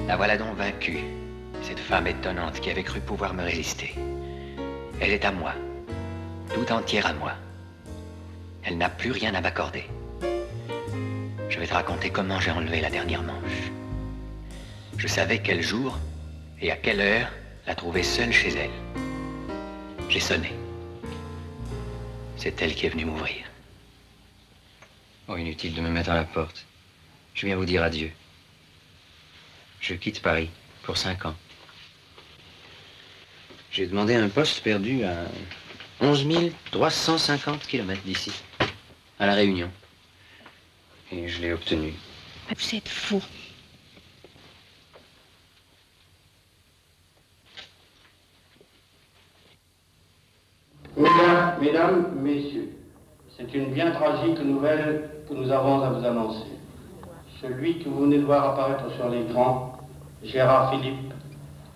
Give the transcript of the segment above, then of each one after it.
La voilà donc vaincue, cette femme étonnante qui avait cru pouvoir me résister. Elle est à moi, tout entière à moi. Elle n'a plus rien à m'accorder. Je vais te raconter comment j'ai enlevé la dernière manche. Je savais quel jour et à quelle heure la trouver seule chez elle. J'ai sonné. C'est elle qui est venue m'ouvrir. Oh, inutile de me mettre à la porte. Je viens vous dire adieu. Je quitte Paris pour 5 ans. J'ai demandé un poste perdu à 11 350 kilomètres d'ici, à La Réunion. Et je l'ai obtenu. Vous êtes fou. Mesdames, Messieurs, c'est une bien tragique nouvelle que nous avons à vous annoncer. Celui que vous venez de voir apparaître sur l'écran, Gérard Philippe,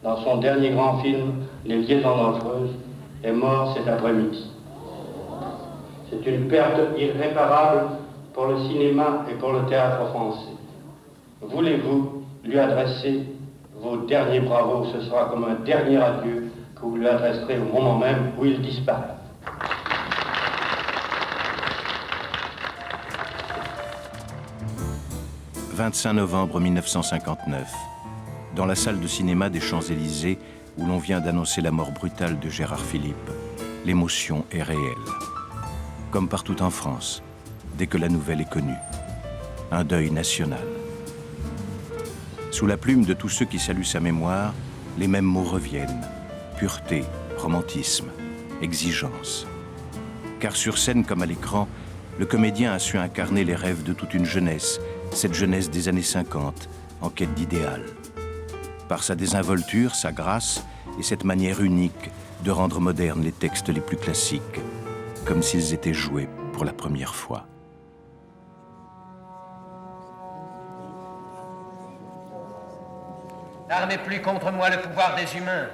dans son dernier grand film, Les Liaisons Dangereuses, est mort cet après-midi. C'est une perte irréparable pour le cinéma et pour le théâtre français. Voulez-vous lui adresser vos derniers bravos? Ce sera comme un dernier adieu que vous lui adresserez au moment même où il disparaît. « 25 novembre 1959, dans la salle de cinéma des Champs-Élysées, où l'on vient d'annoncer la mort brutale de Gérard Philippe, l'émotion est réelle. Comme partout en France, dès que la nouvelle est connue. Un deuil national. Sous la plume de tous ceux qui saluent sa mémoire, les mêmes mots reviennent. Pureté, romantisme, exigence. Car sur scène comme à l'écran, le comédien a su incarner les rêves de toute une jeunesse, cette jeunesse des années 50, en quête d'idéal. Par sa désinvolture, sa grâce et cette manière unique de rendre modernes les textes les plus classiques, comme s'ils étaient joués pour la première fois. N'armez plus contre moi le pouvoir des humains.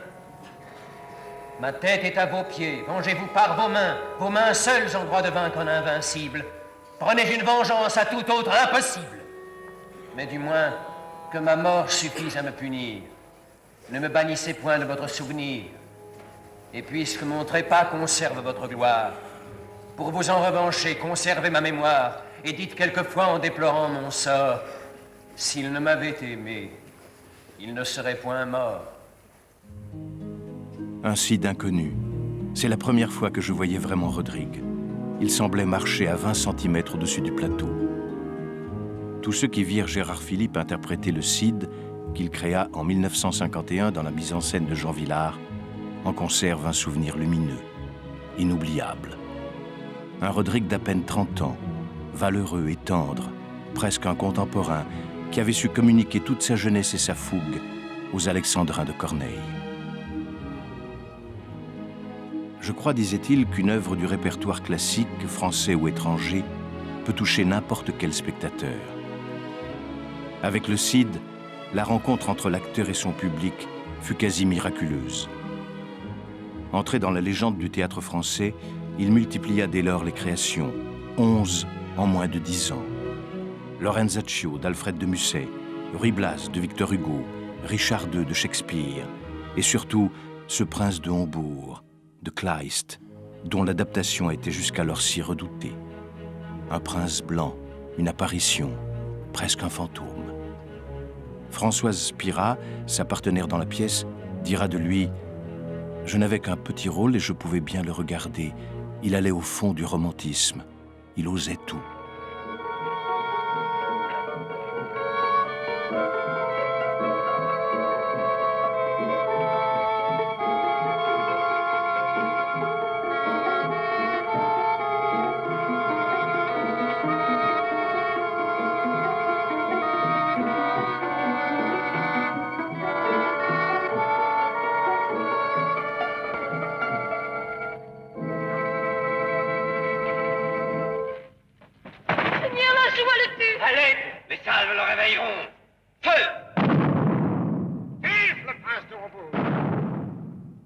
Ma tête est à vos pieds. Vengez-vous par vos mains. Vos mains seules ont droit de vaincre un invincible. Prenez une vengeance à tout autre impossible. Mais du moins, que ma mort suffise à me punir. Ne me bannissez point de votre souvenir. Et puisque mon trépas conserve votre gloire, pour vous en revancher, conservez ma mémoire, et dites quelquefois en déplorant mon sort, s'il ne m'avait aimé, il ne serait point mort. Ainsi d'inconnu. C'est la première fois que je voyais vraiment Rodrigue. Il semblait marcher à 20 cm au-dessus du plateau. Tous ceux qui virent Gérard Philippe interpréter le Cid, qu'il créa en 1951 dans la mise en scène de Jean Vilar, en conservent un souvenir lumineux, inoubliable. Un Rodrigue d'à peine 30 ans, valeureux et tendre, presque un contemporain, qui avait su communiquer toute sa jeunesse et sa fougue aux Alexandrins de Corneille. Je crois, disait-il, qu'une œuvre du répertoire classique, français ou étranger, peut toucher n'importe quel spectateur. Avec le Cid, la rencontre entre l'acteur et son public fut quasi miraculeuse. Entré dans la légende du théâtre français, il multiplia dès lors les créations, 11 en moins de 10 ans. Lorenzaccio d'Alfred de Musset, Ruy Blas de Victor Hugo, Richard II de Shakespeare, et surtout ce prince de Hombourg, de Kleist, dont l'adaptation était jusqu'alors si redoutée. Un prince blanc, une apparition, presque un fantôme. Françoise Spira, sa partenaire dans la pièce, dira de lui « Je n'avais qu'un petit rôle et je pouvais bien le regarder. Il allait au fond du romantisme. Il osait tout. » Allez, les salves le réveilleront. Feu! Vive le prince de Hombourg!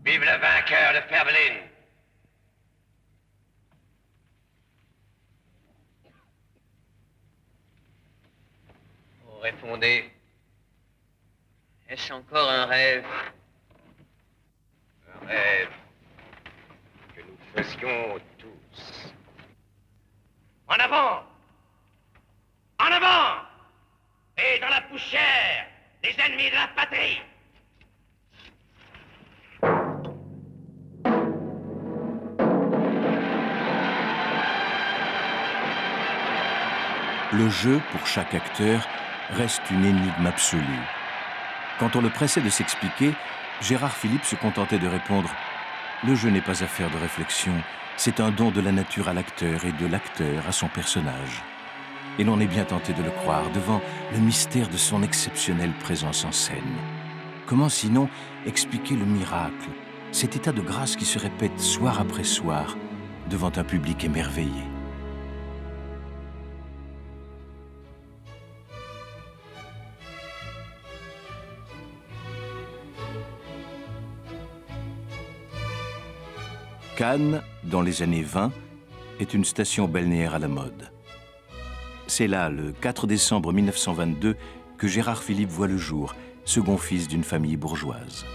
Vive le vainqueur de Fehrbellin! Vous répondez, Est-ce encore un rêve? Un rêve que nous faisions tous. En avant! En avant! Et dans la poussière, les ennemis de la patrie! Le jeu, pour chaque acteur, reste une énigme absolue. Quand on le pressait de s'expliquer, Gérard Philipe se contentait de répondre « Le jeu n'est pas affaire de réflexion, c'est un don de la nature à l'acteur et de l'acteur à son personnage. » Et l'on est bien tenté de le croire devant le mystère de son exceptionnelle présence en scène. Comment sinon expliquer le miracle, cet état de grâce qui se répète soir après soir devant un public émerveillé? Cannes, dans les années 20, est une station balnéaire à la mode. C'est là, le 4 décembre 1922, que Gérard Philipe voit le jour, second fils d'une famille bourgeoise.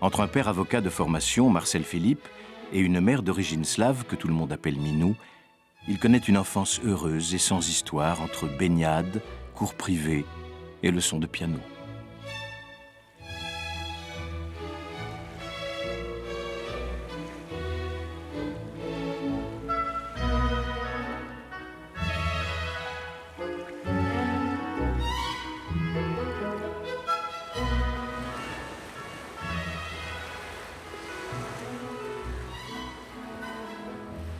Entre un père avocat de formation, Marcel Philipe, et une mère d'origine slave, que tout le monde appelle Minou, il connaît une enfance heureuse et sans histoire entre baignades, cours privés et leçons de piano.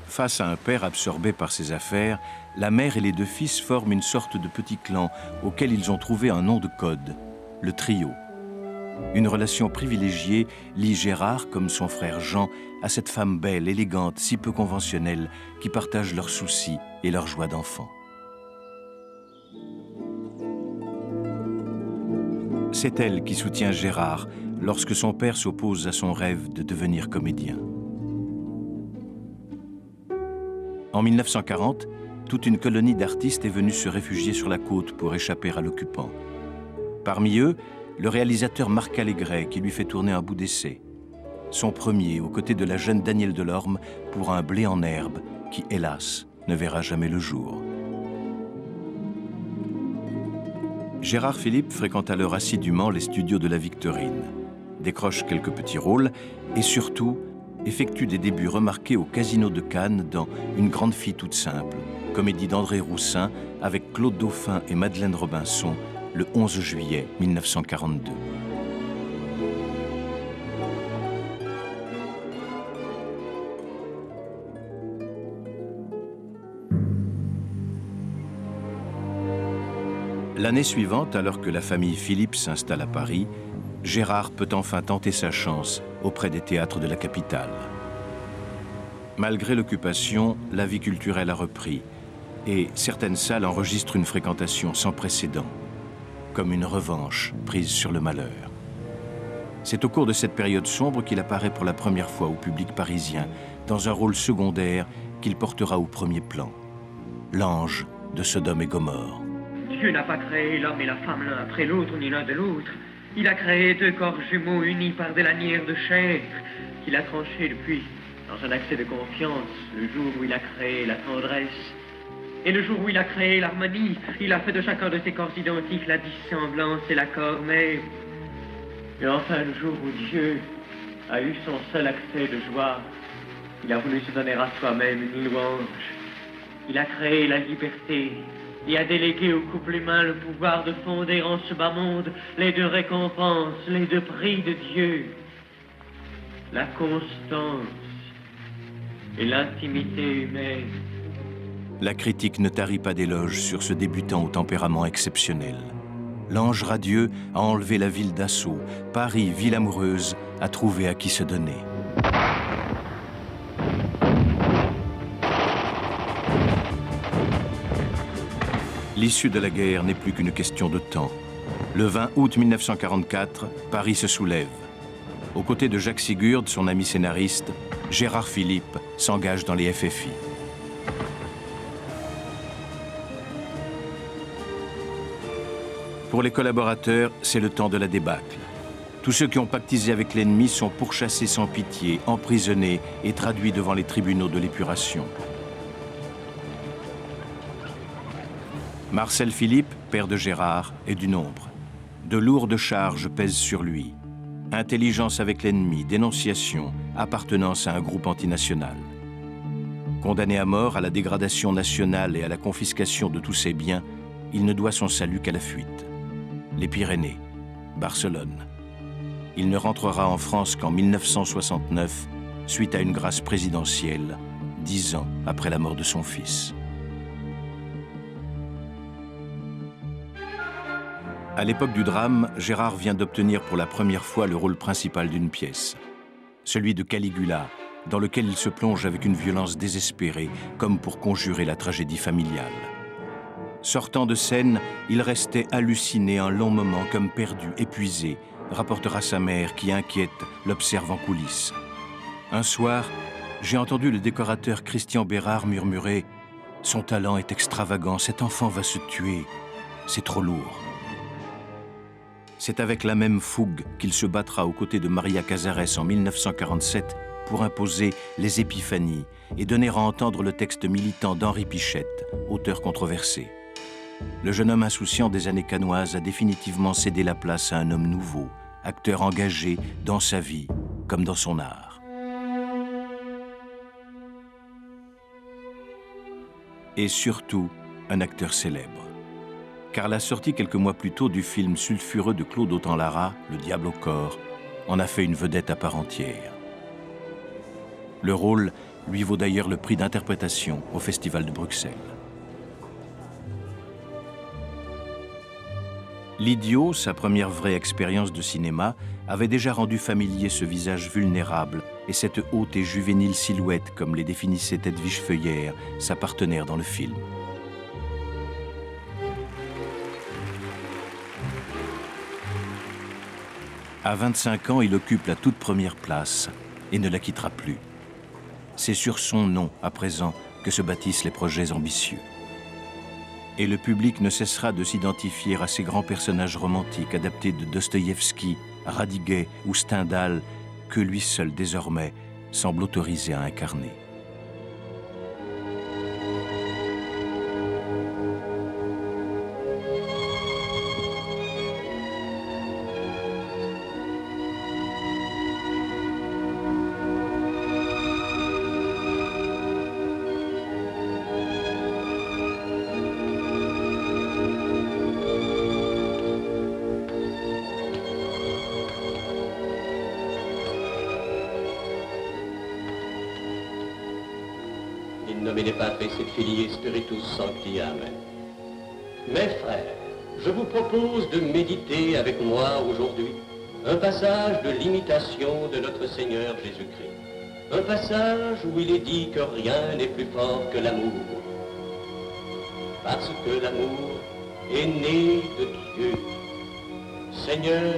Face à un père absorbé par ses affaires, la mère et les deux fils forment une sorte de petit clan auquel ils ont trouvé un nom de code, le trio. Une relation privilégiée lie Gérard, comme son frère Jean, à cette femme belle, élégante, si peu conventionnelle, qui partage leurs soucis et leur joie d'enfant. C'est elle qui soutient Gérard lorsque son père s'oppose à son rêve de devenir comédien. En 1940, toute une colonie d'artistes est venue se réfugier sur la côte pour échapper à l'occupant. Parmi eux, le réalisateur Marc Allégret qui lui fait tourner un bout d'essai. Son premier, aux côtés de la jeune Danielle Delorme, pour un blé en herbe qui, hélas, ne verra jamais le jour. Gérard Philipe fréquente alors assidûment les studios de la Victorine, décroche quelques petits rôles et surtout effectue des débuts remarqués au Casino de Cannes dans Une grande fille toute simple, comédie d'André Roussin avec Claude Dauphin et Madeleine Robinson, le 11 juillet 1942. L'année suivante, alors que la famille Philippe s'installe à Paris, Gérard peut enfin tenter sa chance auprès des théâtres de la capitale. Malgré l'occupation, la vie culturelle a repris et certaines salles enregistrent une fréquentation sans précédent, comme une revanche prise sur le malheur. C'est au cours de cette période sombre qu'il apparaît pour la première fois au public parisien, dans un rôle secondaire qu'il portera au premier plan, l'ange de Sodome et Gomorrhe. Dieu n'a pas créé l'homme et la femme l'un après l'autre, ni l'un de l'autre. Il a créé deux corps jumeaux unis par des lanières de chair qu'il a tranchées depuis, dans un accès de confiance, le jour où il a créé la tendresse. Et le jour où il a créé l'harmonie, il a fait de chacun de ces corps identiques la dissemblance et l'accord même. Et enfin, le jour où Dieu a eu son seul accès de joie, il a voulu se donner à soi-même une louange. Il a créé la liberté et a délégué au couple humain le pouvoir de fonder en ce bas monde les deux récompenses, les deux prix de Dieu, la constance et l'intimité humaine. La critique ne tarit pas d'éloges sur ce débutant au tempérament exceptionnel. L'ange radieux a enlevé la ville d'assaut. Paris, ville amoureuse, a trouvé à qui se donner. L'issue de la guerre n'est plus qu'une question de temps. Le 20 août 1944, Paris se soulève. Aux côtés de Jacques Sigurd, son ami scénariste, Gérard Philipe s'engage dans les FFI. Pour les collaborateurs, c'est le temps de la débâcle. Tous ceux qui ont pactisé avec l'ennemi sont pourchassés sans pitié, emprisonnés et traduits devant les tribunaux de l'épuration. Marcel Philippe, père de Gérard, est du nombre. De lourdes charges pèsent sur lui. Intelligence avec l'ennemi, dénonciation, appartenance à un groupe antinational. Condamné à mort, à la dégradation nationale et à la confiscation de tous ses biens, il ne doit son salut qu'à la fuite. Les Pyrénées, Barcelone. Il ne rentrera en France qu'en 1969, suite à une grâce présidentielle, 10 ans après la mort de son fils. À l'époque du drame, Gérard vient d'obtenir pour la première fois le rôle principal d'une pièce, celui de Caligula, dans lequel il se plonge avec une violence désespérée, comme pour conjurer la tragédie familiale. Sortant de scène, il restait halluciné un long moment, comme perdu, épuisé, rapportera sa mère qui, inquiète, l'observe en coulisses. Un soir, j'ai entendu le décorateur Christian Bérard murmurer « Son talent est extravagant, cet enfant va se tuer, c'est trop lourd ». C'est avec la même fougue qu'il se battra aux côtés de Maria Cazares en 1947 pour imposer les Épiphanies et donner à entendre le texte militant d'Henri Pichette, auteur controversé. Le jeune homme insouciant des années canoises a définitivement cédé la place à un homme nouveau, acteur engagé dans sa vie comme dans son art. Et surtout, un acteur célèbre. Car la sortie quelques mois plus tôt du film sulfureux de Claude Autant-Lara, Le diable au corps, en a fait une vedette à part entière. Le rôle lui vaut d'ailleurs le prix d'interprétation au Festival de Bruxelles. L'Idiot, sa première vraie expérience de cinéma, avait déjà rendu familier ce visage vulnérable et cette haute et juvénile silhouette, comme les définissait Edwige Feuillère, sa partenaire dans le film. À 25 ans, il occupe la toute première place et ne la quittera plus. C'est sur son nom, à présent, que se bâtissent les projets ambitieux. Et le public ne cessera de s'identifier à ces grands personnages romantiques adaptés de Dostoïevski, Radiguet ou Stendhal, que lui seul, désormais, semble autorisé à incarner. In nomine Patris et Filii Spiritus Sancti. Amen. Mes frères, je vous propose de méditer avec moi aujourd'hui un passage de l'imitation de notre Seigneur Jésus-Christ. Un passage où il est dit que rien n'est plus fort que l'amour. Parce que l'amour est né de Dieu. Seigneur,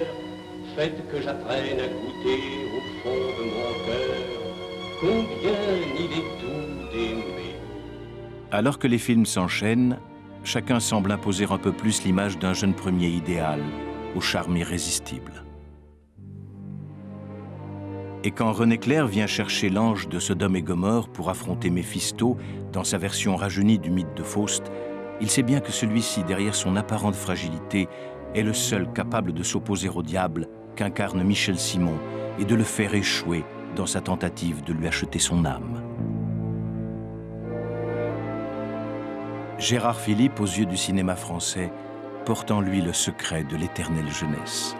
faites que j'apprenne à goûter au fond de mon cœur combien il est doux d'aimer. Alors que les films s'enchaînent, chacun semble imposer un peu plus l'image d'un jeune premier idéal, au charme irrésistible. Et quand René Clair vient chercher l'ange de Sodome et Gomorrhe pour affronter Méphisto dans sa version rajeunie du mythe de Faust, il sait bien que celui-ci, derrière son apparente fragilité, est le seul capable de s'opposer au diable qu'incarne Michel Simon et de le faire échouer dans sa tentative de lui acheter son âme. Gérard Philippe, aux yeux du cinéma français, porte en lui le secret de l'éternelle jeunesse.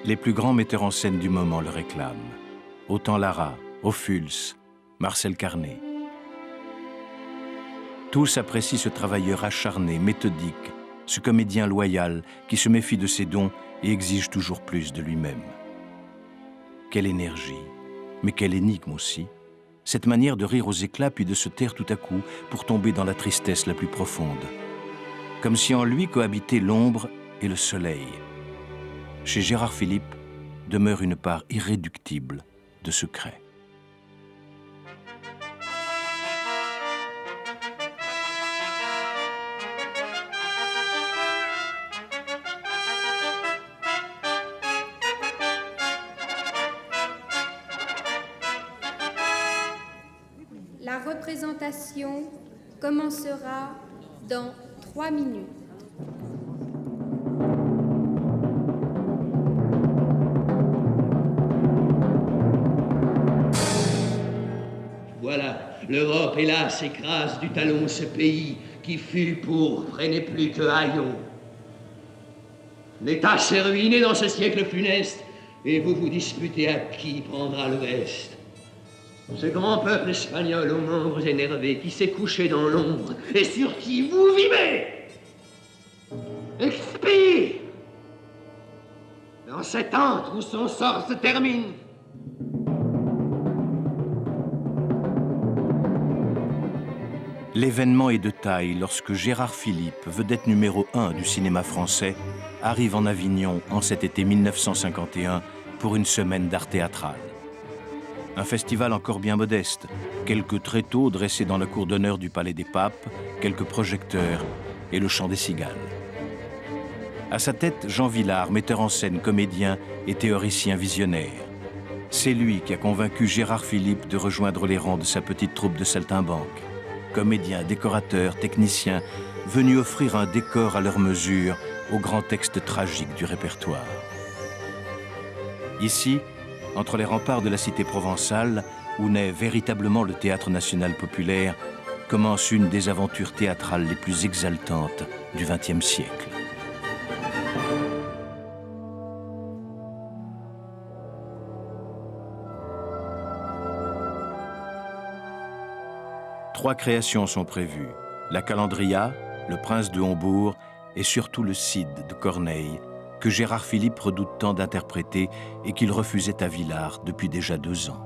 Les plus grands metteurs en scène du moment le réclament. Autant-Lara, Ophuls, Marcel Carné. Tous apprécient ce travailleur acharné, méthodique, ce comédien loyal qui se méfie de ses dons et exige toujours plus de lui-même. Quelle énergie, mais quelle énigme aussi. Cette manière de rire aux éclats puis de se taire tout à coup pour tomber dans la tristesse la plus profonde. Comme si en lui cohabitaient l'ombre et le soleil. Chez Gérard Philippe demeure une part irréductible de secret. La représentation commencera dans 3 minutes. Voilà, l'Europe, hélas, écrase du talon ce pays qui fut pourpre et n'est plus que haillon. L'État s'est ruiné dans ce siècle funeste, et vous vous disputez à qui prendra l'Ouest. Ce grand peuple espagnol aux membres énervés qui s'est couché dans l'ombre et sur qui vous vivez, expire dans cet antre où son sort se termine. L'événement est de taille lorsque Gérard Philipe, vedette numéro 1 du cinéma français, arrive en Avignon en cet été 1951 pour une semaine d'art théâtral. Un festival encore bien modeste, quelques tréteaux dressés dans la cour d'honneur du Palais des Papes, quelques projecteurs et le chant des cigales. À sa tête, Jean Vilar, metteur en scène, comédien et théoricien visionnaire. C'est lui qui a convaincu Gérard Philipe de rejoindre les rangs de sa petite troupe de saltimbanques. Comédiens, décorateurs, techniciens, venus offrir un décor à leur mesure aux grands textes tragiques du répertoire. Ici, entre les remparts de la cité provençale, où naît véritablement le théâtre national populaire, commence une des aventures théâtrales les plus exaltantes du XXe siècle. Trois créations sont prévues, la Calandria, le Prince de Hombourg et surtout le Cid de Corneille, que Gérard Philipe redoute tant d'interpréter et qu'il refusait à Villars depuis déjà 2 ans.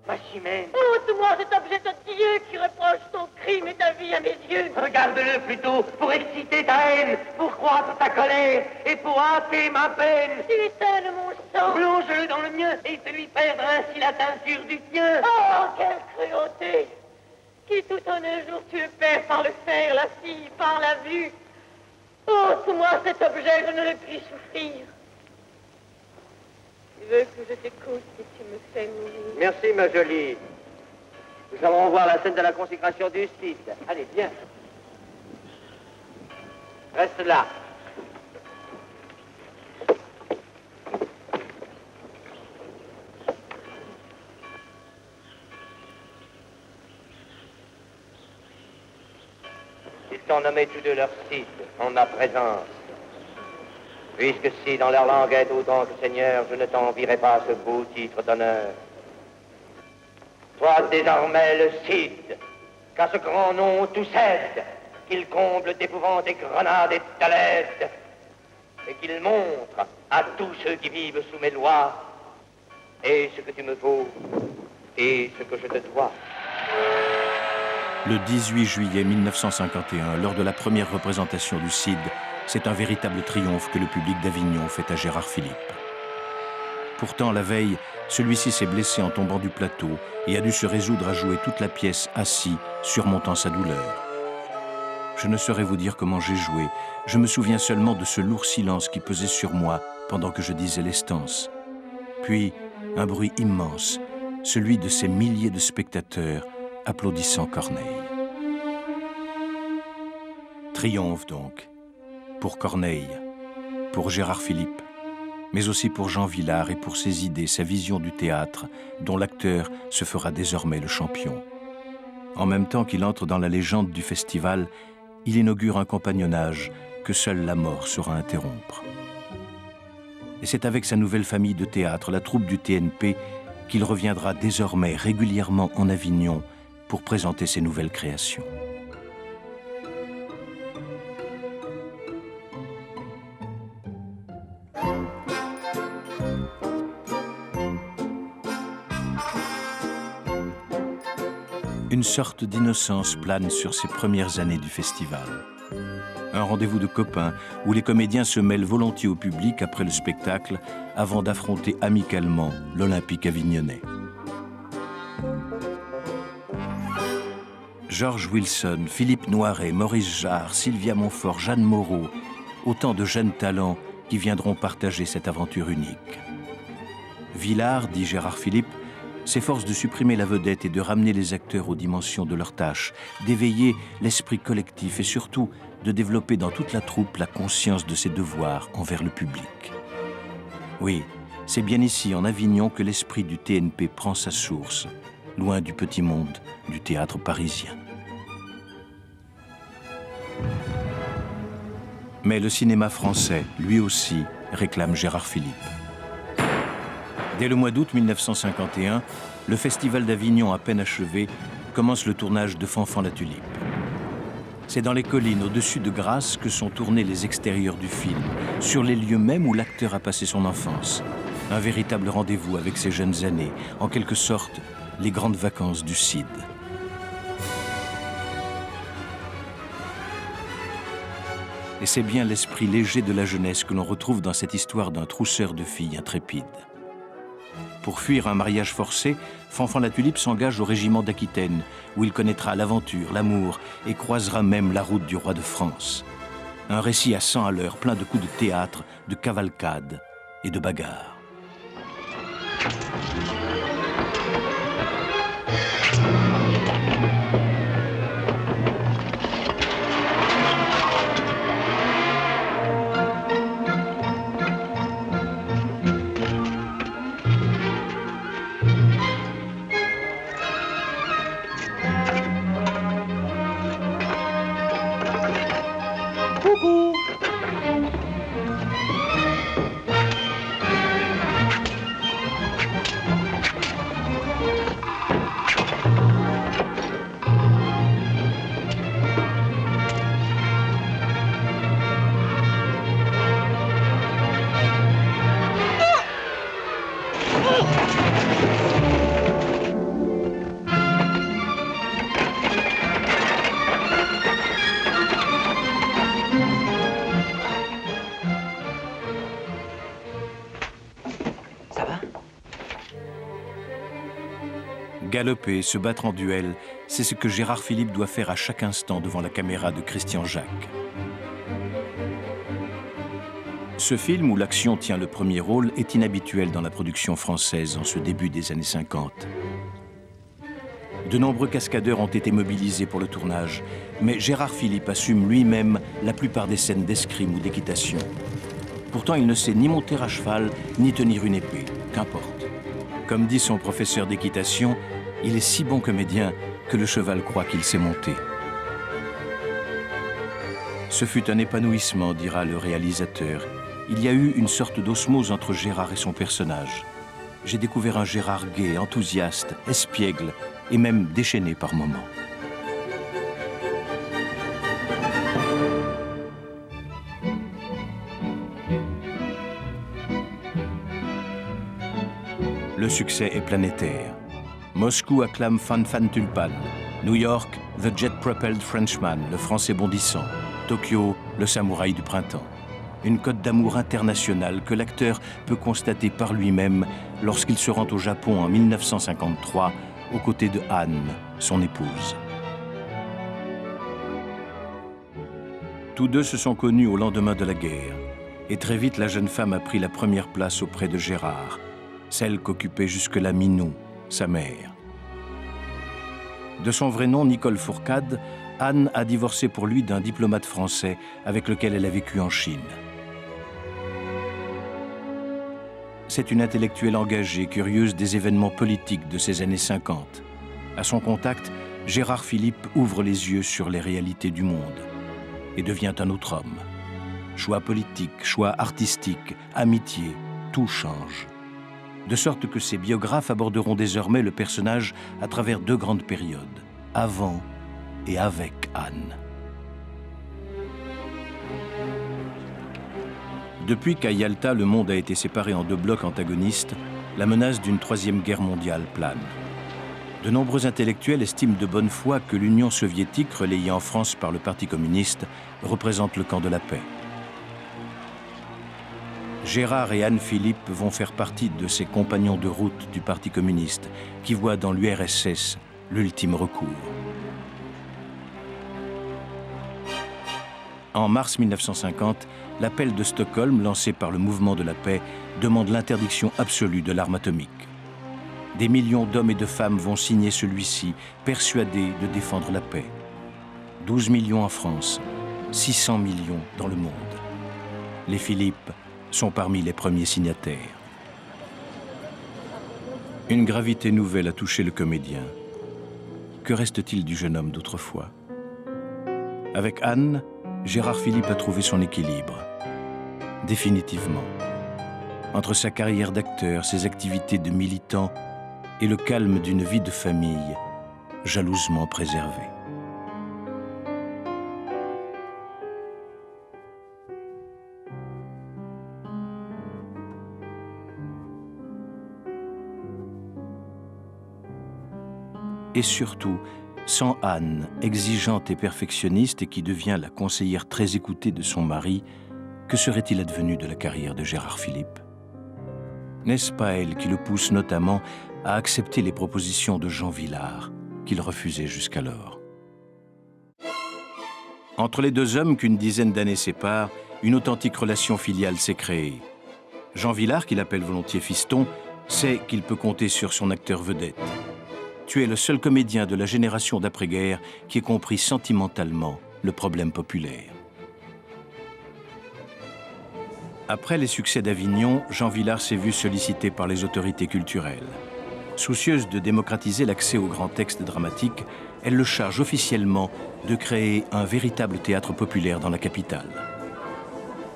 Machimène, Ôte-moi cet objet odieux qui reproche ton crime et ta vie à mes yeux. regarde-le plutôt pour exciter ta haine, pour croître ta colère et pour hâter ma peine. Tu éteins mon sang. Plonge-le dans le mien et fais-lui perdre ainsi la teinture du tien. Oh, quelle cruauté! Qui tout en un jour tu perds par le fer, la fille, par la vue. Ôte-moi cet objet, je ne le puis souffrir. Tu veux que je t'écoute et tu me fais mourir. Merci, ma jolie. Nous allons voir la scène de la consécration du Cid. Allez, viens. Reste là. Ils t'ont nommé tous deux leur Cid en ma présence. Puisque si dans leur langue est autant que Seigneur, je ne t'envierai pas ce beau titre d'honneur. Toi désormais le Cid, qu'à ce grand nom tout cède, qu'il comble d'épouvante et grenades et talèdes, et qu'il montre à tous ceux qui vivent sous mes lois, et ce que tu me vaux, et ce que je te dois. Le 18 juillet 1951, lors de la première représentation du Cid, c'est un véritable triomphe que le public d'Avignon fait à Gérard Philipe. Pourtant, la veille, celui-ci s'est blessé en tombant du plateau et a dû se résoudre à jouer toute la pièce assis, surmontant sa douleur. Je ne saurais vous dire comment j'ai joué. Je me souviens seulement de ce lourd silence qui pesait sur moi pendant que je disais les stances. Puis, un bruit immense, celui de ces milliers de spectateurs applaudissant Corneille. Triomphe donc, pour Corneille, pour Gérard Philipe, mais aussi pour Jean Vilar et pour ses idées, sa vision du théâtre, dont l'acteur se fera désormais le champion. En même temps qu'il entre dans la légende du festival, il inaugure un compagnonnage que seule la mort saura interrompre. Et c'est avec sa nouvelle famille de théâtre, la troupe du TNP, qu'il reviendra désormais régulièrement en Avignon pour présenter ses nouvelles créations. Une sorte d'innocence plane sur ces premières années du festival. Un rendez-vous de copains où les comédiens se mêlent volontiers au public après le spectacle avant d'affronter amicalement l'Olympique avignonnais. George Wilson, Philippe Noiret, Maurice Jarre, Sylvia Montfort, Jeanne Moreau, autant de jeunes talents qui viendront partager cette aventure unique. Villars, dit Gérard Philipe, s'efforce de supprimer la vedette et de ramener les acteurs aux dimensions de leurs tâches, d'éveiller l'esprit collectif et surtout de développer dans toute la troupe la conscience de ses devoirs envers le public. Oui, c'est bien ici, en Avignon, que l'esprit du TNP prend sa source, loin du petit monde du théâtre parisien. Mais le cinéma français, lui aussi, réclame Gérard Philipe. Dès le mois d'août 1951, le Festival d'Avignon à peine achevé commence le tournage de Fanfan la Tulipe. C'est dans les collines au-dessus de Grasse que sont tournés les extérieurs du film, sur les lieux mêmes où l'acteur a passé son enfance. Un véritable rendez-vous avec ses jeunes années, en quelque sorte, les grandes vacances du Cid. Et c'est bien l'esprit léger de la jeunesse que l'on retrouve dans cette histoire d'un trousseur de filles intrépide. Pour fuir un mariage forcé, Fanfan la Tulipe s'engage au régiment d'Aquitaine, où il connaîtra l'aventure, l'amour et croisera même la route du roi de France. Un récit à 100 à l'heure, plein de coups de théâtre, de cavalcade et de bagarres. Galoper, se battre en duel, c'est ce que Gérard Philipe doit faire à chaque instant devant la caméra de Christian Jacques. Ce film, où l'action tient le premier rôle, est inhabituel dans la production française en ce début des années 50. De nombreux cascadeurs ont été mobilisés pour le tournage, mais Gérard Philipe assume lui-même la plupart des scènes d'escrime ou d'équitation. Pourtant, il ne sait ni monter à cheval, ni tenir une épée, qu'importe. Comme dit son professeur d'équitation, il est si bon comédien que le cheval croit qu'il sait monter. Ce fut un épanouissement, dira le réalisateur. Il y a eu une sorte d'osmose entre Gérard et son personnage. J'ai découvert un Gérard gai, enthousiaste, espiègle et même déchaîné par moments. Le succès est planétaire. Moscou acclame Fan Fan Tulpan. New York, The Jet Propelled Frenchman, le français bondissant. Tokyo, le samouraï du printemps. Une cote d'amour internationale que l'acteur peut constater par lui-même lorsqu'il se rend au Japon en 1953 aux côtés de Anne, son épouse. Tous deux se sont connus au lendemain de la guerre. Et très vite, la jeune femme a pris la première place auprès de Gérard, celle qu'occupait jusque-là Minou, sa mère. De son vrai nom, Nicole Fourcade, Anne a divorcé pour lui d'un diplomate français avec lequel elle a vécu en Chine. C'est une intellectuelle engagée, curieuse des événements politiques de ces années 50. À son contact, Gérard Philipe ouvre les yeux sur les réalités du monde et devient un autre homme. Choix politiques, choix artistiques, amitié, tout change. De sorte que ses biographes aborderont désormais le personnage à travers deux grandes périodes, avant et avec Anne. Depuis qu'à Yalta, le monde a été séparé en deux blocs antagonistes, la menace d'une troisième guerre mondiale plane. De nombreux intellectuels estiment de bonne foi que l'Union soviétique, relayée en France par le Parti communiste, représente le camp de la paix. Gérard et Anne Philipe vont faire partie de ces compagnons de route du Parti communiste qui voient dans l'URSS l'ultime recours. En mars 1950, l'appel de Stockholm, lancé par le mouvement de la paix, demande l'interdiction absolue de l'arme atomique. Des millions d'hommes et de femmes vont signer celui-ci, persuadés de défendre la paix. 12 millions en France, 600 millions dans le monde. Les Philippe sont parmi les premiers signataires. Une gravité nouvelle a touché le comédien. Que reste-t-il du jeune homme d'autrefois? Avec Anne, Gérard Philippe a trouvé son équilibre. Définitivement. Entre sa carrière d'acteur, ses activités de militant et le calme d'une vie de famille, jalousement préservée. Et surtout, sans Anne, exigeante et perfectionniste et qui devient la conseillère très écoutée de son mari, que serait-il advenu de la carrière de Gérard Philippe? N'est-ce pas elle qui le pousse notamment à accepter les propositions de Jean Vilar, qu'il refusait jusqu'alors? Entre les deux hommes qu'une dizaine d'années séparent, une authentique relation filiale s'est créée. Jean Vilar, qu'il appelle volontiers fiston, sait qu'il peut compter sur son acteur vedette. Tu es le seul comédien de la génération d'après-guerre qui ait compris sentimentalement le problème populaire. Après les succès d'Avignon, Jean Vilar s'est vu sollicité par les autorités culturelles. Soucieuse de démocratiser l'accès aux grands textes dramatiques, elle le charge officiellement de créer un véritable théâtre populaire dans la capitale.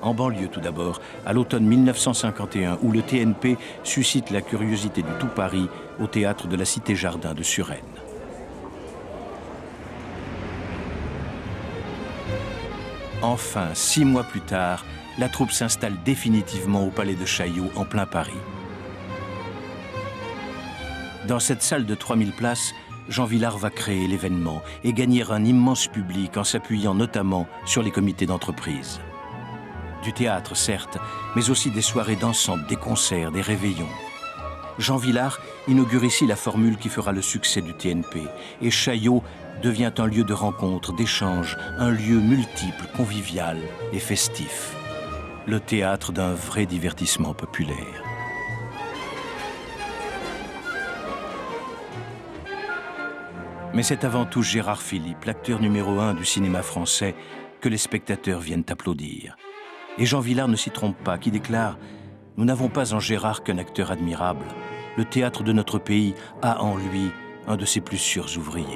En banlieue tout d'abord, à l'automne 1951, où le TNP suscite la curiosité du tout Paris au théâtre de la Cité-Jardin de Suresnes. Enfin, 6 mois plus tard, la troupe s'installe définitivement au Palais de Chaillot, en plein Paris. Dans cette salle de 3000 places, Jean Vilar va créer l'événement et gagner un immense public en s'appuyant notamment sur les comités d'entreprise. Du théâtre, certes, mais aussi des soirées dansantes, des concerts, des réveillons. Jean Vilar inaugure ici la formule qui fera le succès du TNP. Et Chaillot devient un lieu de rencontre, d'échange, un lieu multiple, convivial et festif. Le théâtre d'un vrai divertissement populaire. Mais c'est avant tout Gérard Philippe, l'acteur numéro 1 du cinéma français, que les spectateurs viennent applaudir. Et Jean Vilar ne s'y trompe pas, qui déclare « Nous n'avons pas en Gérard qu'un acteur admirable. Le théâtre de notre pays a en lui un de ses plus sûrs ouvriers. »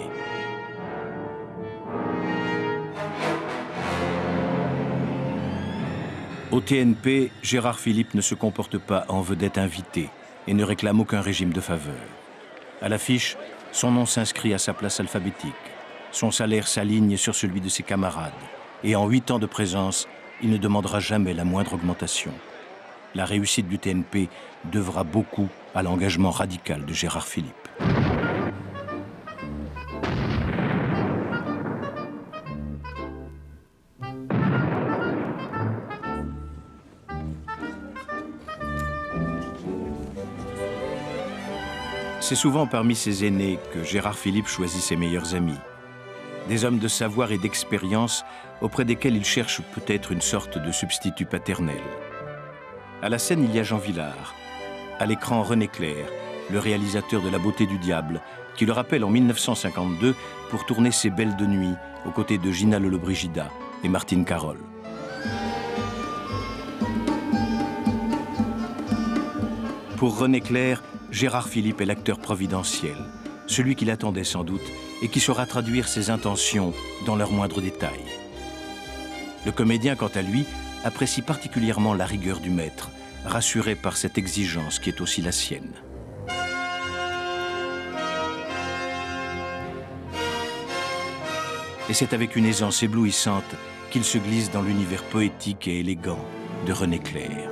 Au TNP, Gérard Philippe ne se comporte pas en vedette invitée et ne réclame aucun régime de faveur. À l'affiche, son nom s'inscrit à sa place alphabétique. Son salaire s'aligne sur celui de ses camarades. Et en 8 ans de présence, il ne demandera jamais la moindre augmentation. La réussite du TNP devra beaucoup à l'engagement radical de Gérard Philippe. C'est souvent parmi ses aînés que Gérard Philippe choisit ses meilleurs amis. Des hommes de savoir et d'expérience auprès desquels il cherche peut-être une sorte de substitut paternel. À la scène, il y a Jean Vilar. À l'écran, René Clair, le réalisateur de La Beauté du Diable, qui le rappelle en 1952 pour tourner Ses Belles de nuit aux côtés de Gina Lollobrigida et Martine Carole. Pour René Clair, Gérard Philippe est l'acteur providentiel, celui qu'il attendait sans doute et qui saura traduire ses intentions dans leurs moindres détails. Le comédien, quant à lui, apprécie particulièrement la rigueur du maître, rassuré par cette exigence qui est aussi la sienne. Et c'est avec une aisance éblouissante qu'il se glisse dans l'univers poétique et élégant de René Clair.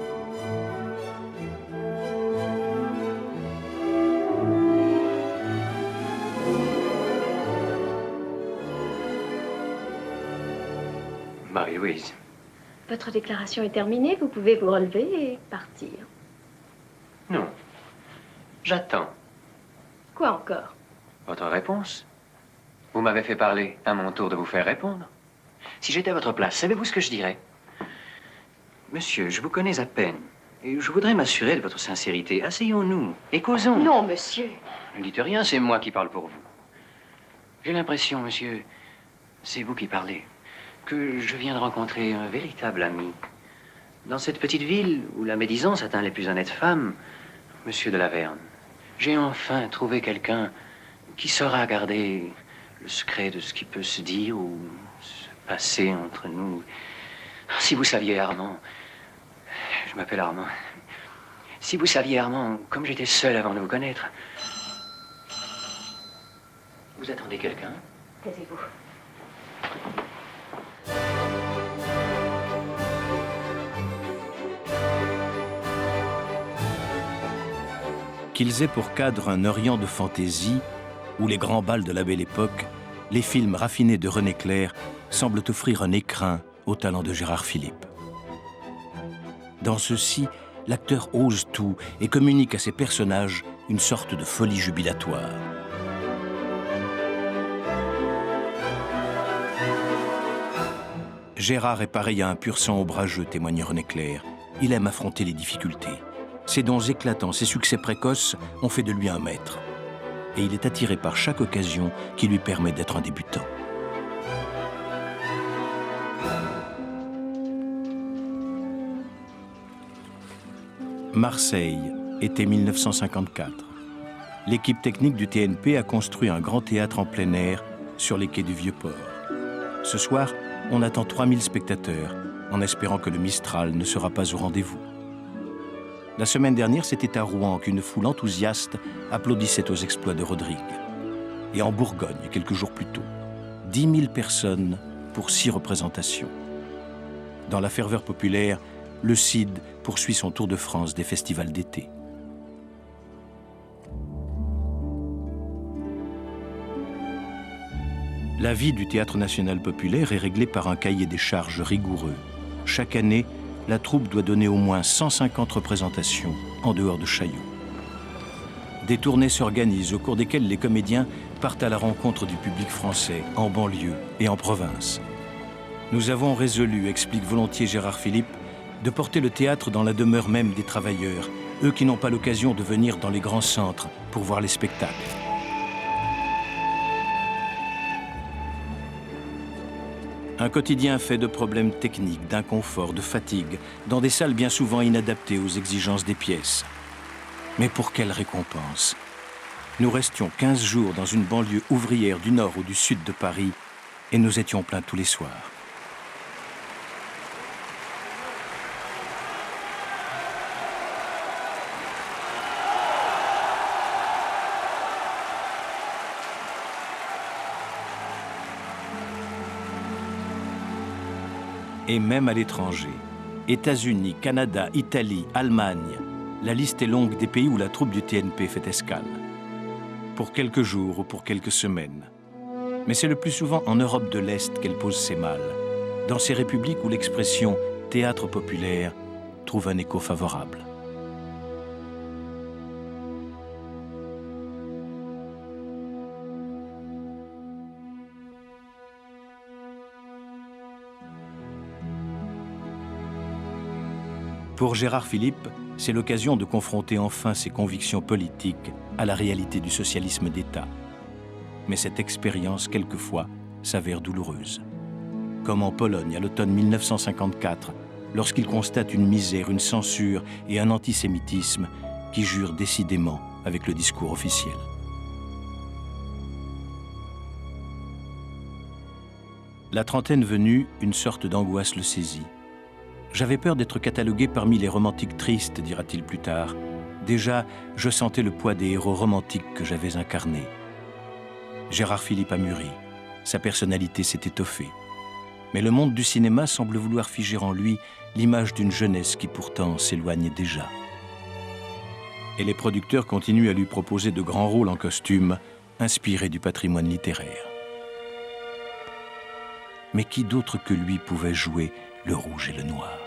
Marie-Louise. Votre déclaration est terminée, vous pouvez vous relever et partir. Non. J'attends. Quoi encore? Votre réponse. Vous m'avez fait parler, à mon tour de vous faire répondre. Si j'étais à votre place, savez-vous ce que je dirais? Monsieur, je vous connais à peine, Et je voudrais m'assurer de votre sincérité. Asseyons-nous et causons. Non, monsieur. Ne dites rien, c'est moi qui parle pour vous. J'ai l'impression, monsieur, c'est vous qui parlez, que je viens de rencontrer un véritable ami. Dans cette petite ville où la médisance atteint les plus honnêtes femmes, monsieur de Laverne, j'ai enfin trouvé quelqu'un qui saura garder le secret de ce qui peut se dire ou se passer entre nous. Si vous saviez, Armand, je m'appelle Armand. Si vous saviez, Armand, comme j'étais seul avant de vous connaître. Vous attendez quelqu'un? Taisez-vous. Qu'ils aient pour cadre un Orient de fantaisie ou les grands bals de la Belle Époque, les films raffinés de René Clair semblent offrir un écrin au talent de Gérard Philipe. Dans ceux-ci, l'acteur ose tout et communique à ses personnages une sorte de folie jubilatoire. Gérard est pareil à un pur sang ombrageux, témoigne René Clair. Il aime affronter les difficultés. Ses dons éclatants, ses succès précoces ont fait de lui un maître. Et il est attiré par chaque occasion qui lui permet d'être un débutant. Marseille, été 1954. L'équipe technique du TNP a construit un grand théâtre en plein air sur les quais du Vieux-Port. Ce soir, on attend 3000 spectateurs, en espérant que le Mistral ne sera pas au rendez-vous. La semaine dernière, c'était à Rouen qu'une foule enthousiaste applaudissait aux exploits de Rodrigue. Et en Bourgogne, quelques jours plus tôt, 10 000 personnes pour 6 représentations. Dans la ferveur populaire, le CID poursuit son tour de France des festivals d'été. La vie du Théâtre national populaire est réglée par un cahier des charges rigoureux. Chaque année, la troupe doit donner au moins 150 représentations en dehors de Chaillot. Des tournées s'organisent au cours desquelles les comédiens partent à la rencontre du public français, en banlieue et en province. Nous avons résolu, explique volontiers Gérard Philipe, de porter le théâtre dans la demeure même des travailleurs, eux qui n'ont pas l'occasion de venir dans les grands centres pour voir les spectacles. Un quotidien fait de problèmes techniques, d'inconfort, de fatigue, dans des salles bien souvent inadaptées aux exigences des pièces. Mais pour quelle récompense? Nous restions 15 jours dans une banlieue ouvrière du nord ou du sud de Paris et nous étions pleins tous les soirs. Et même à l'étranger, États-Unis, Canada, Italie, Allemagne, la liste est longue des pays où la troupe du TNP fait escale. Pour quelques jours ou pour quelques semaines. Mais c'est le plus souvent en Europe de l'Est qu'elle pose ses malles, dans ces républiques où l'expression « théâtre populaire » trouve un écho favorable. Pour Gérard Philipe, c'est l'occasion de confronter enfin ses convictions politiques à la réalité du socialisme d'État. Mais cette expérience, quelquefois, s'avère douloureuse. Comme en Pologne à l'automne 1954, lorsqu'il constate une misère, une censure et un antisémitisme qui jurent décidément avec le discours officiel. La trentaine venue, une sorte d'angoisse le saisit. J'avais peur d'être catalogué parmi les romantiques tristes, dira-t-il plus tard. Déjà, je sentais le poids des héros romantiques que j'avais incarnés. Gérard Philipe a mûri. Sa personnalité s'est étoffée. Mais le monde du cinéma semble vouloir figer en lui l'image d'une jeunesse qui pourtant s'éloigne déjà. Et les producteurs continuent à lui proposer de grands rôles en costume, inspirés du patrimoine littéraire. Mais qui d'autre que lui pouvait jouer le rouge et le noir?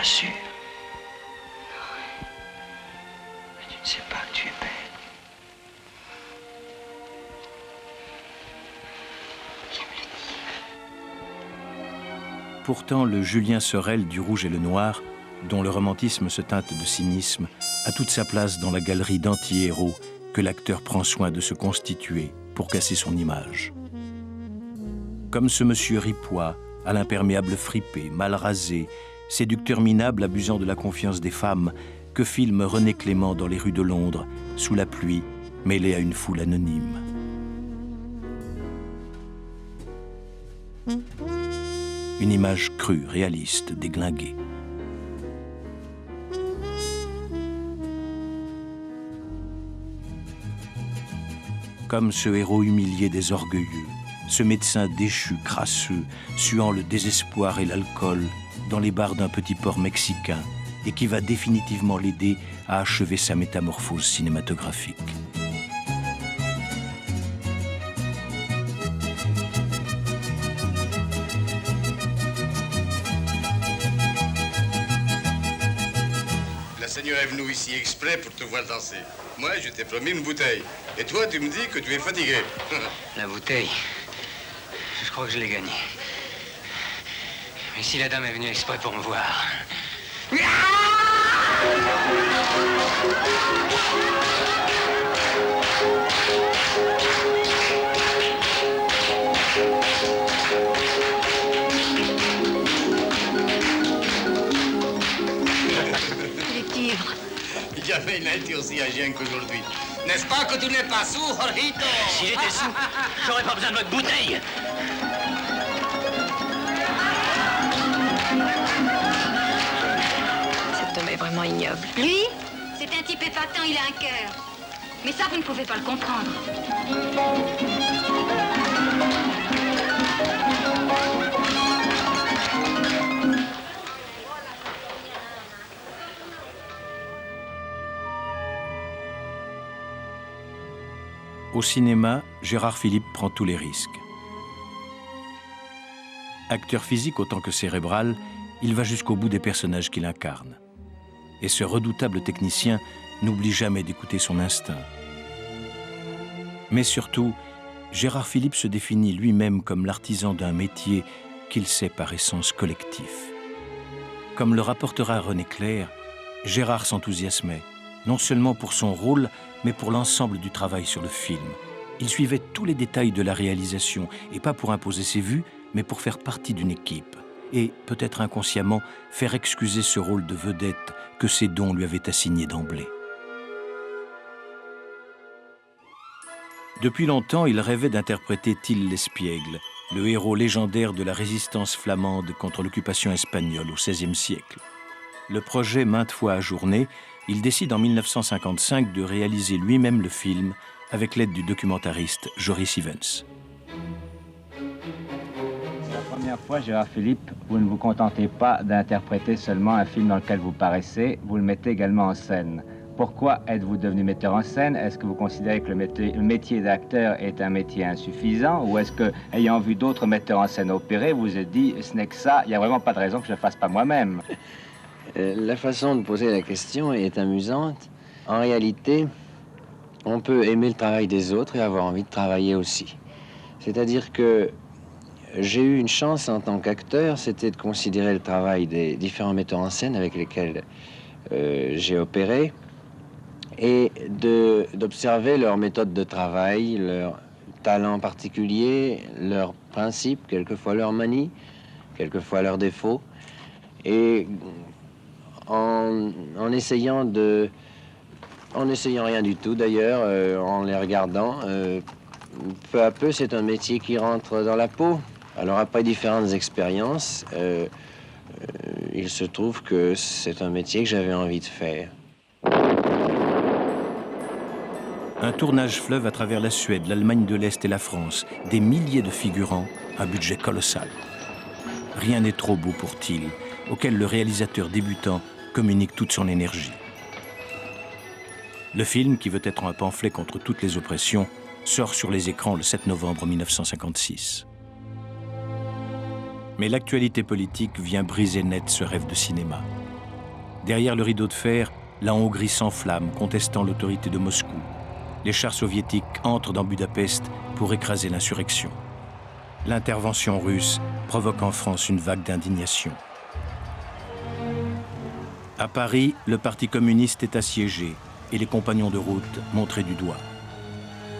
sûr. Mais tu ne sais pas que tu es belle. Pourtant, le Julien Sorel du Rouge et le Noir, dont le romantisme se teinte de cynisme, a toute sa place dans la galerie d'anti-héros que l'acteur prend soin de se constituer pour casser son image. Comme ce monsieur ripois, à l'imperméable fripé, mal rasé, séducteur minable abusant de la confiance des femmes, que filme René Clément dans les rues de Londres, sous la pluie, mêlé à une foule anonyme. Une image crue, réaliste, déglinguée. Comme ce héros humilié des orgueilleux, ce médecin déchu, crasseux, suant le désespoir et l'alcool dans les bars d'un petit port mexicain et qui va définitivement l'aider à achever sa métamorphose cinématographique. La Seigneur est venue ici exprès pour te voir danser. Moi, je t'ai promis une bouteille. Et toi, tu me dis que tu es fatigué. La bouteille, je crois que je l'ai gagnée. Mais si la dame est venue exprès pour me voir... Jamais il n'a été aussi agien qu'aujourd'hui. N'est-ce pas que tu n'es pas sourd, Jorgito? Si j'étais sous, j'aurais pas besoin de votre bouteille. Cet homme est vraiment ignoble. Lui, c'est un type épatant, il a un cœur. Mais ça, vous ne pouvez pas le comprendre. Au cinéma, Gérard Philipe prend tous les risques. Acteur physique autant que cérébral, il va jusqu'au bout des personnages qu'il incarne. Et ce redoutable technicien n'oublie jamais d'écouter son instinct. Mais surtout, Gérard Philipe se définit lui-même comme l'artisan d'un métier qu'il sait par essence collectif. Comme le rapportera René Clair, Gérard s'enthousiasmait, non seulement pour son rôle, mais pour l'ensemble du travail sur le film. Il suivait tous les détails de la réalisation, et pas pour imposer ses vues, mais pour faire partie d'une équipe. Et, peut-être inconsciemment, faire excuser ce rôle de vedette que ses dons lui avaient assigné d'emblée. Depuis longtemps, il rêvait d'interpréter Till l'Espiègle, le héros légendaire de la résistance flamande contre l'occupation espagnole au XVIe siècle. Le projet maintes fois ajourné, il décide en 1955 de réaliser lui-même le film avec l'aide du documentariste Joris Ivens. La première fois, Gérard Philipe, vous ne vous contentez pas d'interpréter seulement un film dans lequel vous paraissez, vous le mettez également en scène. Pourquoi êtes-vous devenu metteur en scène? Est-ce que vous considérez que le métier d'acteur est un métier insuffisant? Ou est-ce que, ayant vu d'autres metteurs en scène opérer, vous vous êtes dit, ce n'est que ça, il n'y a vraiment pas de raison que je ne le fasse pas moi-même? La façon de poser la question est amusante. En réalité, on peut aimer le travail des autres et avoir envie de travailler aussi. C'est-à-dire que j'ai eu une chance en tant qu'acteur, c'était de considérer le travail des différents metteurs en scène avec lesquels j'ai opéré et d'observer leur méthode de travail, leur talent particulier, leurs principes, quelquefois leurs manies, quelquefois leurs défauts. Et en essayant rien du tout d'ailleurs, en les regardant, peu à peu c'est un métier qui rentre dans la peau. Alors après différentes expériences, il se trouve que c'est un métier que j'avais envie de faire. Un tournage fleuve à travers la Suède, l'Allemagne de l'Est et la France, des milliers de figurants, un budget colossal. Rien n'est trop beau pour Till, auquel le réalisateur débutant communique toute son énergie. Le film, qui veut être un pamphlet contre toutes les oppressions, sort sur les écrans le 7 novembre 1956. Mais l'actualité politique vient briser net ce rêve de cinéma. Derrière le rideau de fer, la Hongrie s'enflamme, contestant l'autorité de Moscou. Les chars soviétiques entrent dans Budapest pour écraser l'insurrection. L'intervention russe provoque en France une vague d'indignation. À Paris, le Parti communiste est assiégé et les compagnons de route montrés du doigt.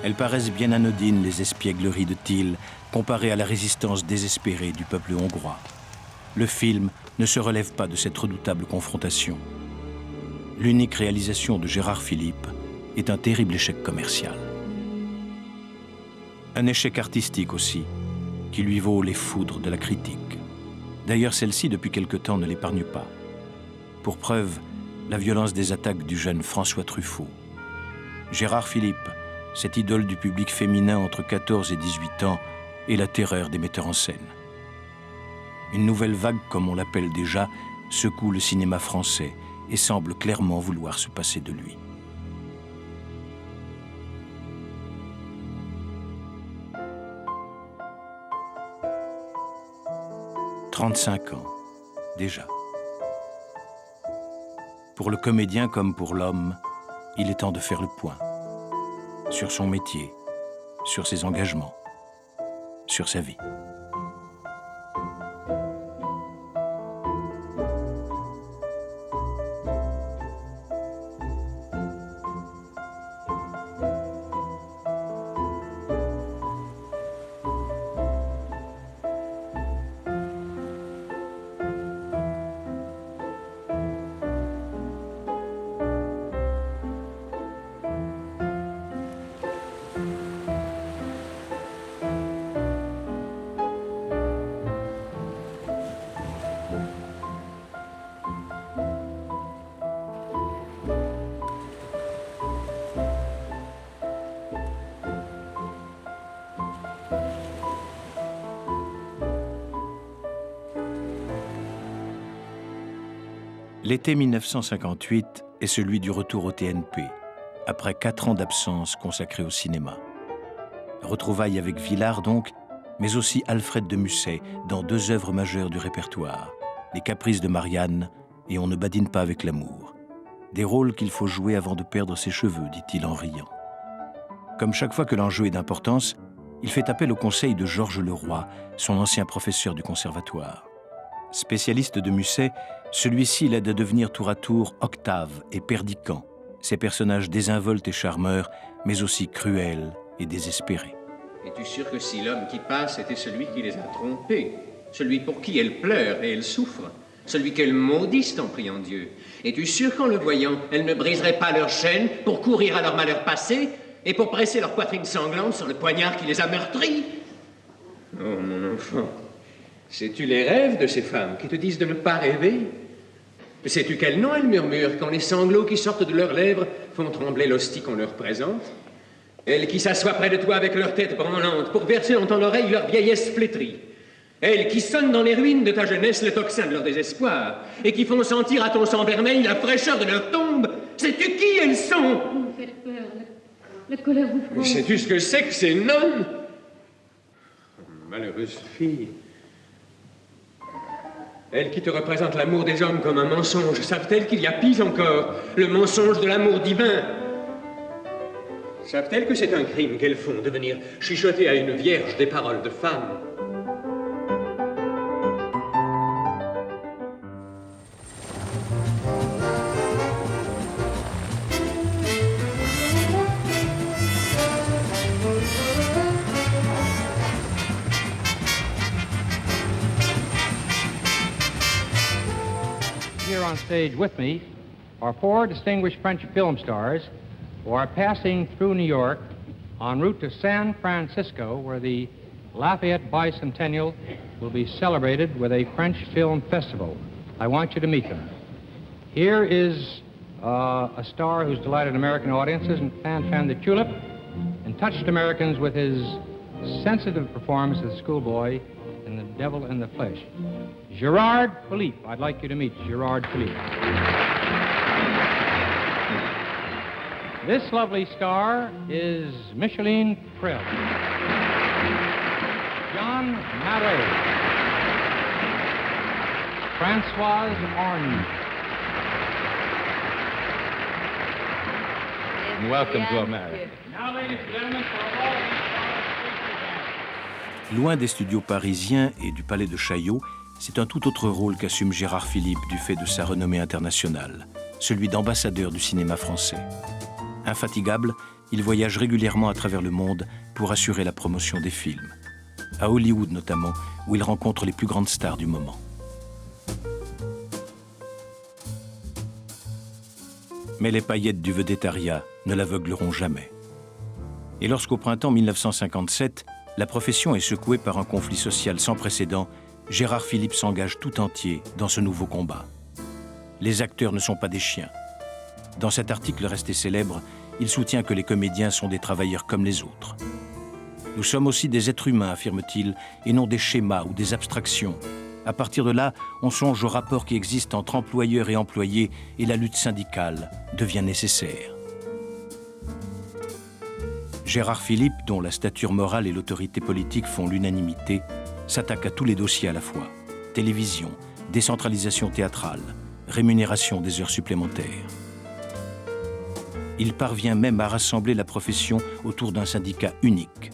Elles paraissent bien anodines, les espiègleries de Thiel, comparées à la résistance désespérée du peuple hongrois. Le film ne se relève pas de cette redoutable confrontation. L'unique réalisation de Gérard Philipe est un terrible échec commercial. Un échec artistique aussi, qui lui vaut les foudres de la critique. D'ailleurs, celle-ci, depuis quelque temps, ne l'épargne pas. Pour preuve, la violence des attaques du jeune François Truffaut. Gérard Philipe, cette idole du public féminin entre 14 et 18 ans, est la terreur des metteurs en scène. Une nouvelle vague, comme on l'appelle déjà, secoue le cinéma français et semble clairement vouloir se passer de lui. « 35 ans, déjà. Pour le comédien comme pour l'homme, il est temps de faire le point. Sur son métier, sur ses engagements, sur sa vie. L'été 1958 est celui du retour au TNP, après 4 ans d'absence consacrés au cinéma. Retrouvailles avec Villard donc, mais aussi Alfred de Musset dans 2 œuvres majeures du répertoire, Les Caprices de Marianne et On ne badine pas avec l'amour. Des rôles qu'il faut jouer avant de perdre ses cheveux, dit-il en riant. Comme chaque fois que l'enjeu est d'importance, il fait appel au conseil de Georges Leroy, son ancien professeur du conservatoire. Spécialiste de Musset, celui-ci l'aide à devenir tour à tour Octave et Perdiccas, ces personnages désinvoltes et charmeurs, mais aussi cruels et désespérés. Es-tu sûr que si l'homme qui passe était celui qui les a trompés, celui pour qui elles pleurent et elles souffrent, celui qu'elles maudissent en priant Dieu, es-tu sûr qu'en le voyant, elles ne briseraient pas leurs chaînes pour courir à leur malheur passé et pour presser leur poitrine sanglante sur le poignard qui les a meurtris? Oh, mon enfant, sais-tu les rêves de ces femmes qui te disent de ne pas rêver? Sais-tu quel nom elles murmurent quand les sanglots qui sortent de leurs lèvres font trembler l'hostie qu'on leur présente? Elles qui s'assoient près de toi avec leur tête branlante pour verser dans ton oreille leur vieillesse flétrie. Elles qui sonnent dans les ruines de ta jeunesse le tocsin de leur désespoir et qui font sentir à ton sang vermeil la fraîcheur de leur tombe. Sais-tu qui elles sont? Vous me faites peur. La colère vous prend. Sais-tu ce que c'est que ces nonnes? Malheureuse fille. Elles qui te représentent l'amour des hommes comme un mensonge, savent-elles qu'il y a pis encore, le mensonge de l'amour divin? Savent-elles que c'est un crime qu'elles font de venir chuchoter à une vierge des paroles de femme? Here on stage with me are 4 distinguished French film stars who are passing through New York en route to San Francisco, where the Lafayette Bicentennial will be celebrated with a French film festival. I want you to meet them. Here is a star who's delighted American audiences and Fan the Tulip and touched Americans with his sensitive performance as a schoolboy in The Devil in the Flesh. Gérard Philipe. I'd like you to meet Gérard Philipe. This lovely star is Micheline Prel. John Marais. Françoise Orange. and welcome to America. Loin des studios parisiens et du palais de Chaillot, c'est un tout autre rôle qu'assume Gérard Philipe du fait de sa renommée internationale, celui d'ambassadeur du cinéma français. Infatigable, il voyage régulièrement à travers le monde pour assurer la promotion des films. À Hollywood notamment, où il rencontre les plus grandes stars du moment. Mais les paillettes du vedettariat ne l'aveugleront jamais. Et lorsqu'au printemps 1957, la profession est secouée par un conflit social sans précédent, Gérard Philipe s'engage tout entier dans ce nouveau combat. Les acteurs ne sont pas des chiens. Dans cet article resté célèbre, il soutient que les comédiens sont des travailleurs comme les autres. Nous sommes aussi des êtres humains, affirme-t-il, et non des schémas ou des abstractions. À partir de là, on songe au rapport qui existe entre employeurs et employés et la lutte syndicale devient nécessaire. Gérard Philipe, dont la stature morale et l'autorité politique font l'unanimité, s'attaque à tous les dossiers à la fois. Télévision, décentralisation théâtrale, rémunération des heures supplémentaires. Il parvient même à rassembler la profession autour d'un syndicat unique.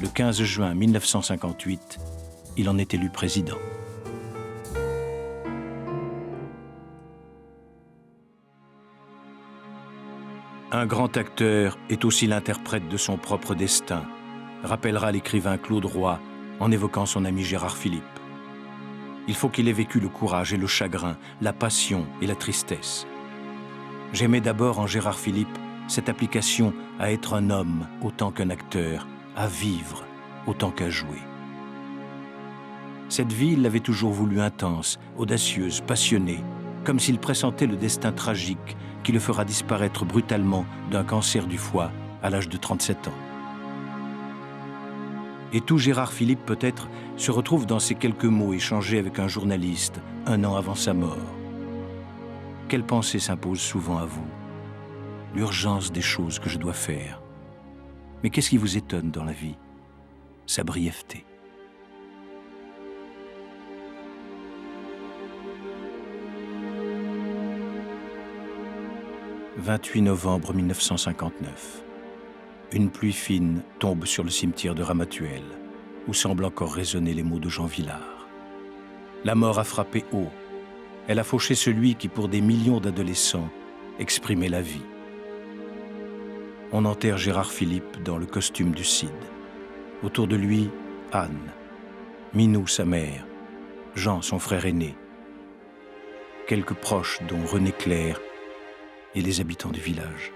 Le 15 juin 1958, il en est élu président. Un grand acteur est aussi l'interprète de son propre destin, rappellera l'écrivain Claude Roy en évoquant son ami Gérard Philipe. Il faut qu'il ait vécu le courage et le chagrin, la passion et la tristesse. J'aimais d'abord en Gérard Philipe cette application à être un homme autant qu'un acteur, à vivre autant qu'à jouer. Cette vie, il l'avait toujours voulu intense, audacieuse, passionnée, comme s'il pressentait le destin tragique qui le fera disparaître brutalement d'un cancer du foie à l'âge de 37 ans. Et tout Gérard Philipe, peut-être, se retrouve dans ces quelques mots échangés avec un journaliste 1 an avant sa mort. Quelle pensée s'impose souvent à vous? L'urgence des choses que je dois faire. Mais qu'est-ce qui vous étonne dans la vie? Sa brièveté. « 28 novembre 1959. Une pluie fine tombe sur le cimetière de Ramatuelle, où semblent encore résonner les mots de Jean Vilar. La mort a frappé haut. Elle a fauché celui qui, pour des millions d'adolescents, exprimait la vie. On enterre Gérard Philipe dans le costume du Cid. Autour de lui, Anne, Minou, sa mère, Jean, son frère aîné, quelques proches, dont René Clair, et les habitants du village.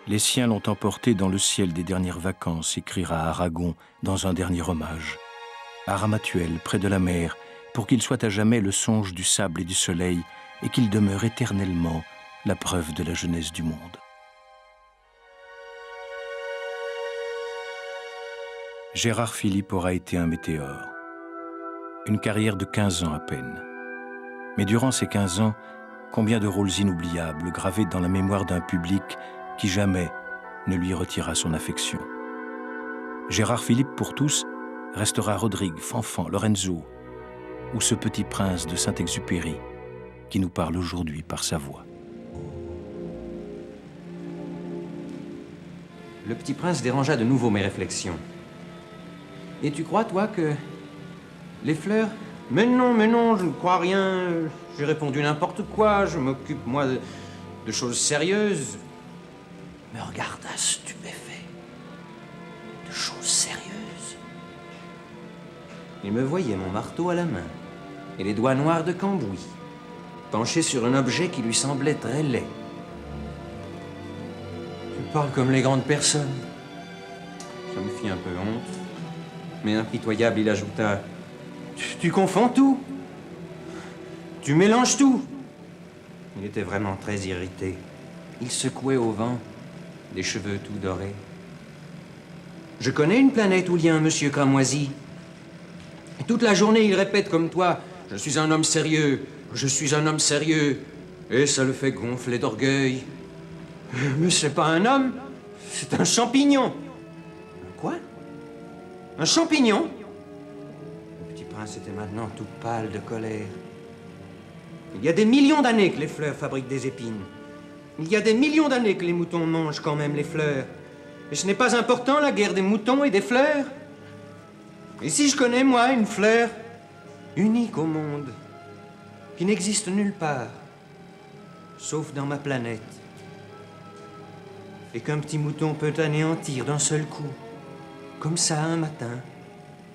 Les siens l'ont emporté dans le ciel des dernières vacances, écrira Aragon dans un dernier hommage. À Ramatuelle, près de la mer, pour qu'il soit à jamais le songe du sable et du soleil, et qu'il demeure éternellement la preuve de la jeunesse du monde. Gérard Philipe aura été un météore. Une carrière de 15 ans à peine. Mais durant ces 15 ans, combien de rôles inoubliables gravés dans la mémoire d'un public qui jamais ne lui retira son affection. Gérard Philipe, pour tous, restera Rodrigue, Fanfan, Lorenzo, ou ce petit prince de Saint-Exupéry qui nous parle aujourd'hui par sa voix. Le petit prince dérangea de nouveau mes réflexions. Et tu crois, toi, que les fleurs... Mais non, je ne crois rien. J'ai répondu n'importe quoi. Je m'occupe, moi, de choses sérieuses. Me regarda stupéfait. De choses sérieuses. Il me voyait mon marteau à la main et les doigts noirs de cambouis, penché sur un objet qui lui semblait très laid. Tu parles comme les grandes personnes. Ça me fit un peu honte. Mais impitoyable, il ajouta... Tu confonds tout. Tu mélanges tout. Il était vraiment très irrité. Il secouait au vent, des cheveux tout dorés. Je connais une planète où il y a un monsieur cramoisi. Et toute la journée, il répète comme toi, « Je suis un homme sérieux, je suis un homme sérieux. » Et ça le fait gonfler d'orgueil. Mais c'est pas un homme, c'est un champignon. Quoi? Un champignon? Le petit prince était maintenant tout pâle de colère. Il y a des millions d'années que les fleurs fabriquent des épines. Il y a des millions d'années que les moutons mangent quand même les fleurs. Et ce n'est pas important, la guerre des moutons et des fleurs. Et si je connais, moi, une fleur unique au monde, qui n'existe nulle part, sauf dans ma planète, et qu'un petit mouton peut anéantir d'un seul coup, comme ça, un matin,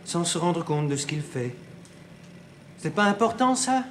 sans se rendre compte de ce qu'il fait. C'est pas important, ça ?